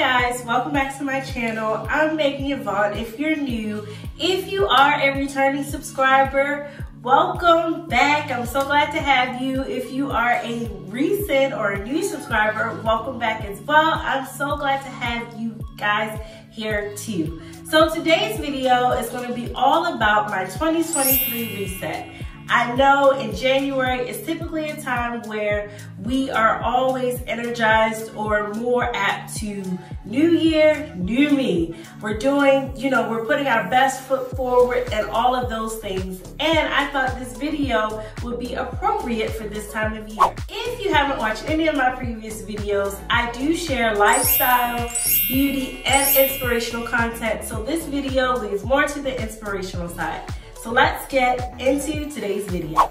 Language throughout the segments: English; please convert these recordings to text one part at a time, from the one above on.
guys, welcome back to my channel. I'm Megan Yvonne. If you're new, if you are a returning subscriber, welcome back. I'm so glad to have you. If you are a recent or a new subscriber, welcome back as well. I'm so glad to have you guys here too. So today's video is going to be all about my 2023 reset. I know in January is typically a time where we are always energized or more apt to new year, new me. We're doing, we're putting our best foot forward and all of those things. And I thought this video would be appropriate for this time of year. If you haven't watched any of my previous videos, I do share lifestyle, beauty, and inspirational content. So this video leans more to the inspirational side. So let's get into today's video.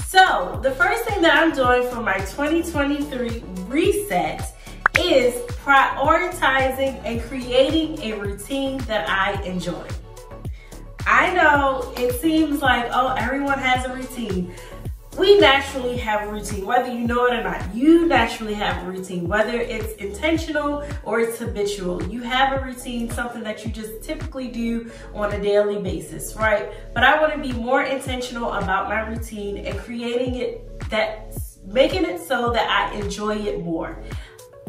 So the first thing that I'm doing for my 2023 reset is prioritizing and creating a routine that I enjoy. I know it seems like, oh, everyone has a routine. We naturally have a routine, whether you know it or not. You naturally have a routine, whether it's intentional or it's habitual. You have a routine, something that you just typically do on a daily basis, right? But I want to be more intentional about my routine and creating it, making it so that I enjoy it more.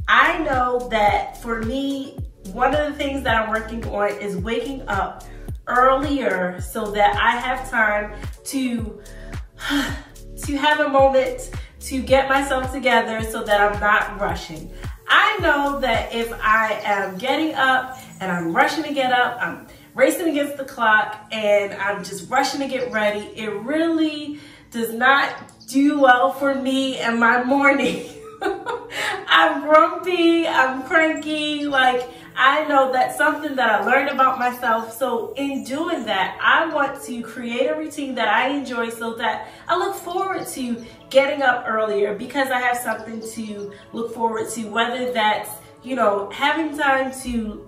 I know that for me, one of the things that I'm working on is waking up earlier so that I have time to have a moment to get myself together so that I'm not rushing. I know that if I am getting up and I'm rushing to get up, I'm racing against the clock and I'm just rushing to get ready, it really does not do well for me and my morning. I'm grumpy, I'm cranky, I know that's something that I learned about myself. So in doing that, I want to create a routine that I enjoy so that I look forward to getting up earlier because I have something to look forward to, whether that's, having time to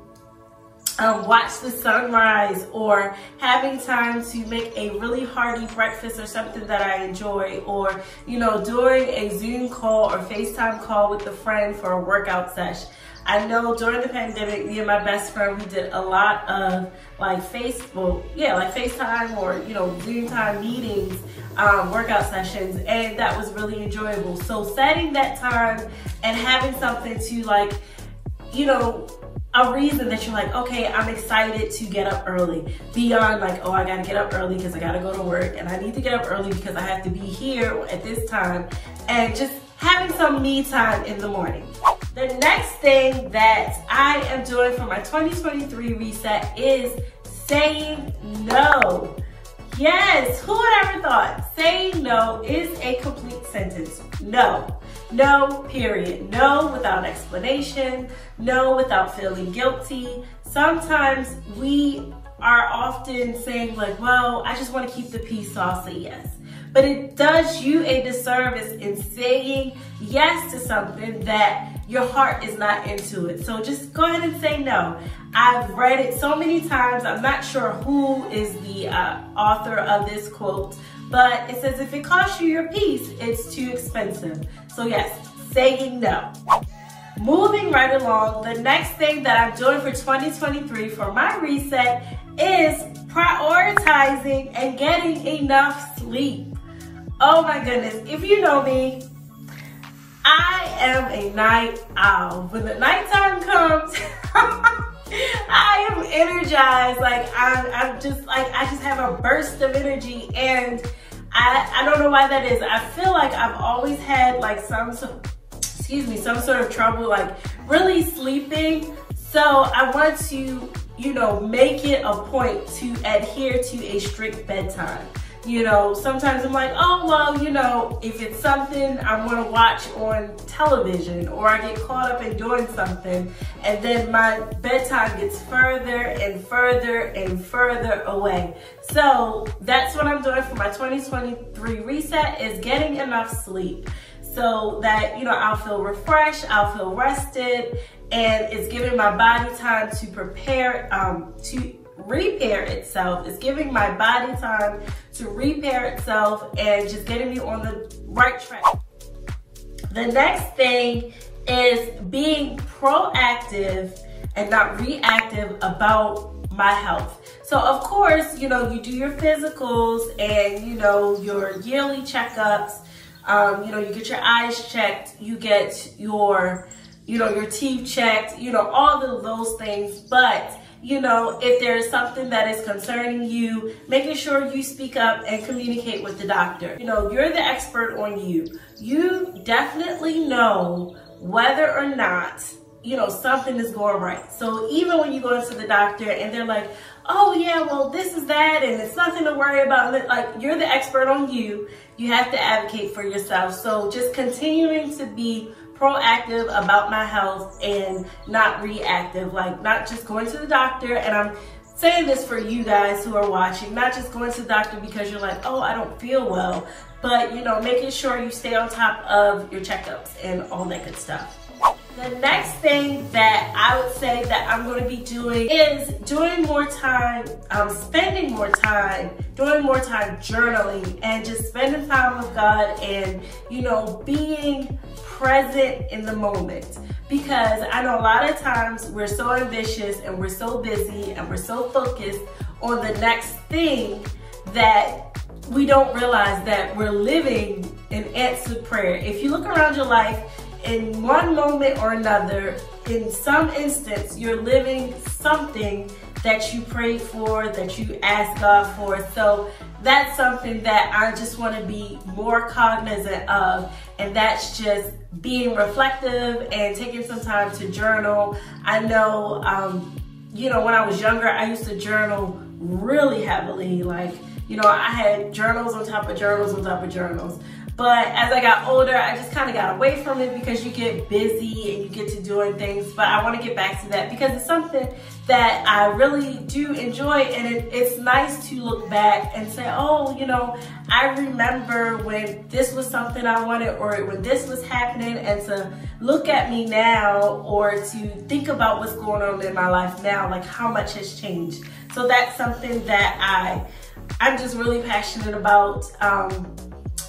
watch the sunrise or having time to make a really hearty breakfast or something that I enjoy, or, doing a Zoom call or FaceTime call with a friend for a workout session. I know during the pandemic, me and my best friend, we did a lot of FaceTime or, Zoom time meetings, workout sessions, and that was really enjoyable. So setting that time and having something to a reason that you're like, okay, I'm excited to get up early, beyond oh, I gotta get up early because I gotta go to work and I need to get up early because I have to be here at this time, and just having some me time in the morning. The next thing that I am doing for my 2023 reset is saying no. Yes, who would ever thought saying no is a complete sentence? No. No, period. No without explanation. No without feeling guilty. Sometimes we are often saying well, I just want to keep the peace, so I'll say yes. But it does you a disservice in saying yes to something that your heart is not into it. So just go ahead and say no. I've read it so many times. I'm not sure who is the author of this quote, but it says, if it costs you your peace, it's too expensive. So yes, saying no. Moving right along, the next thing that I'm doing for 2023 for my reset is prioritizing and getting enough sleep. Oh my goodness, if you know me, I am a night owl. When the nighttime comes, I am energized. I just have a burst of energy, and I don't know why that is. I feel like I've always had some sort of trouble really sleeping. So I want to, make it a point to adhere to a strict bedtime. Sometimes I'm oh, well, if it's something I want to watch on television, or I get caught up in doing something, and then my bedtime gets further and further and further away. So that's what I'm doing for my 2023 reset, is getting enough sleep so that, I'll feel refreshed, I'll feel rested, and it's giving my body time to prepare, to repair itself. It's giving my body time to repair itself and just getting me on the right track. The next thing is being proactive and not reactive about my health. So of course, you know, you do your physicals and, you know, your yearly checkups. You know, you get your eyes checked, you get your, you know, your teeth checked, you know, all of those things. But, you know, if there's something that is concerning you, making sure you speak up and communicate with the doctor. You know, you're the expert on you. You definitely know whether or not, you know, something is going right. So even when you go into the doctor and they're like, oh yeah, well this is that and it's nothing to worry about, like, you're the expert on you. You have to advocate for yourself. So just continuing to be proactive about my health and not reactive, like not just going to the doctor. And I'm saying this for you guys who are watching, not just going to the doctor because you're like, oh, I don't feel well, but, you know, making sure you stay on top of your checkups and all that good stuff. The next thing that I would say that I'm going to be doing is doing more time, spending more time, doing more time journaling and just spending time with God and, you know, being present in the moment. Because I know a lot of times we're so ambitious and we're so busy and we're so focused on the next thing that we don't realize that we're living in answered prayer. If you look around your life, in one moment or another, in some instance, you're living something that you prayed for, that you asked God for. So that's something that I just want to be more cognizant of, and that's just being reflective and taking some time to journal. I know, you know, when I was younger, I used to journal really heavily. Like, you know, I had journals on top of journals on top of journals. But as I got older, I just kind of got away from it because you get busy and you get to doing things. But I want to get back to that because it's something that I really do enjoy. And it's nice to look back and say, oh, you know, I remember when this was something I wanted or when this was happening, and to look at me now or to think about what's going on in my life now, like how much has changed. So that's something that I'm just really passionate about.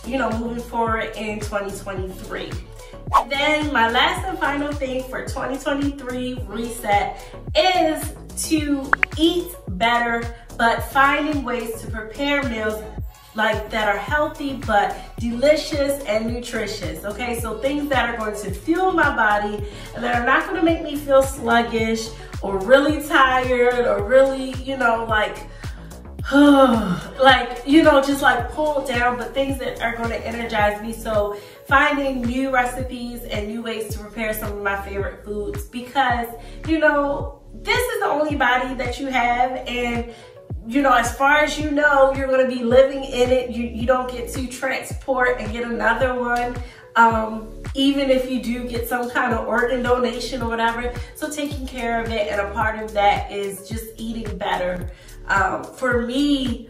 You know, moving forward in 2023. And then my last and final thing for 2023 reset is to eat better, but finding ways to prepare meals like that are healthy but delicious and nutritious. Okay, so things that are going to fuel my body and that are not going to make me feel sluggish or really tired or really, you know, like like, you know, just like pulled down, but things that are going to energize me. So finding new recipes and new ways to prepare some of my favorite foods, because, you know, this is the only body that you have, and, you know, as far as you know, you're going to be living in it. You don't get to transport and get another one, even if you do get some kind of organ donation or whatever. So taking care of it, and a part of that is just eating better. For me,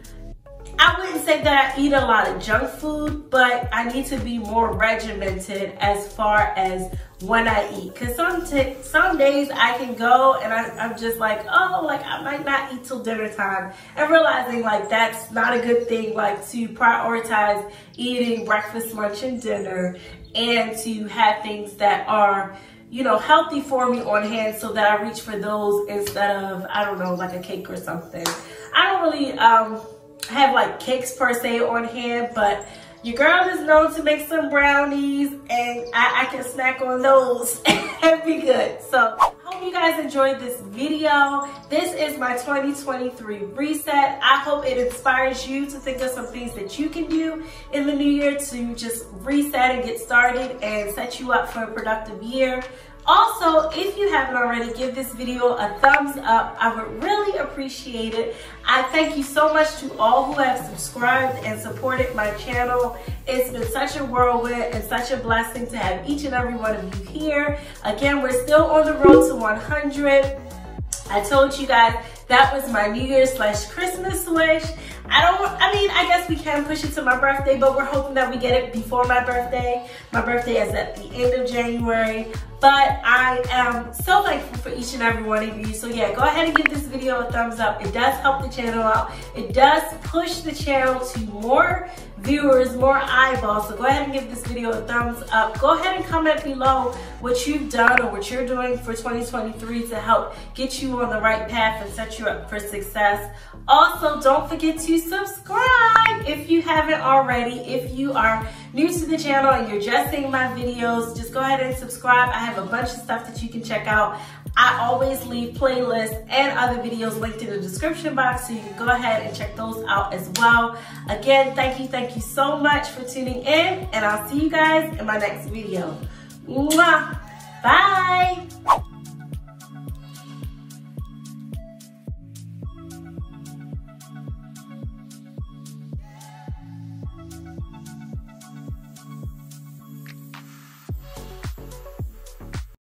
I wouldn't say that I eat a lot of junk food, but I need to be more regimented as far as when I eat. Because some days I can go and I'm just like, oh, like I might not eat till dinner time. And realizing like that's not a good thing, like to prioritize eating breakfast, lunch, and dinner, and to have things that are, you know, healthy for me on hand so that I reach for those instead of, I don't know, like a cake or something. I don't really have like cakes per se on hand, but your girl is known to make some brownies, and I can snack on those and be good. So I hope you guys enjoyed this video. This is my 2023 reset. I hope it inspires you to think of some things that you can do in the new year to just reset and get started and set you up for a productive year. Also, if you haven't already, give this video a thumbs up. I would really appreciate it. I thank you so much to all who have subscribed and supported my channel. It's been such a whirlwind and such a blessing to have each and every one of you here. Again, we're still on the road to 100. I told you guys that was my New Year's / Christmas wish. I guess we can push it to my birthday, but we're hoping that we get it before my birthday. My birthday is at the end of January. But I am so thankful for each and every one of you. So yeah, go ahead and give this video a thumbs up. It does help the channel out. It does push the channel to more viewers, more eyeballs. So go ahead and give this video a thumbs up. Go ahead and comment below what you've done or what you're doing for 2023 to help get you on the right path and set you up for success. Also, don't forget to subscribe if you haven't already. If you are new to the channel and you're just seeing my videos, just go ahead and subscribe. I have a bunch of stuff that you can check out. I always leave playlists and other videos linked in the description box, so you can go ahead and check those out as well. Again, thank you so much for tuning in, and I'll see you guys in my next video. Mwah! Bye!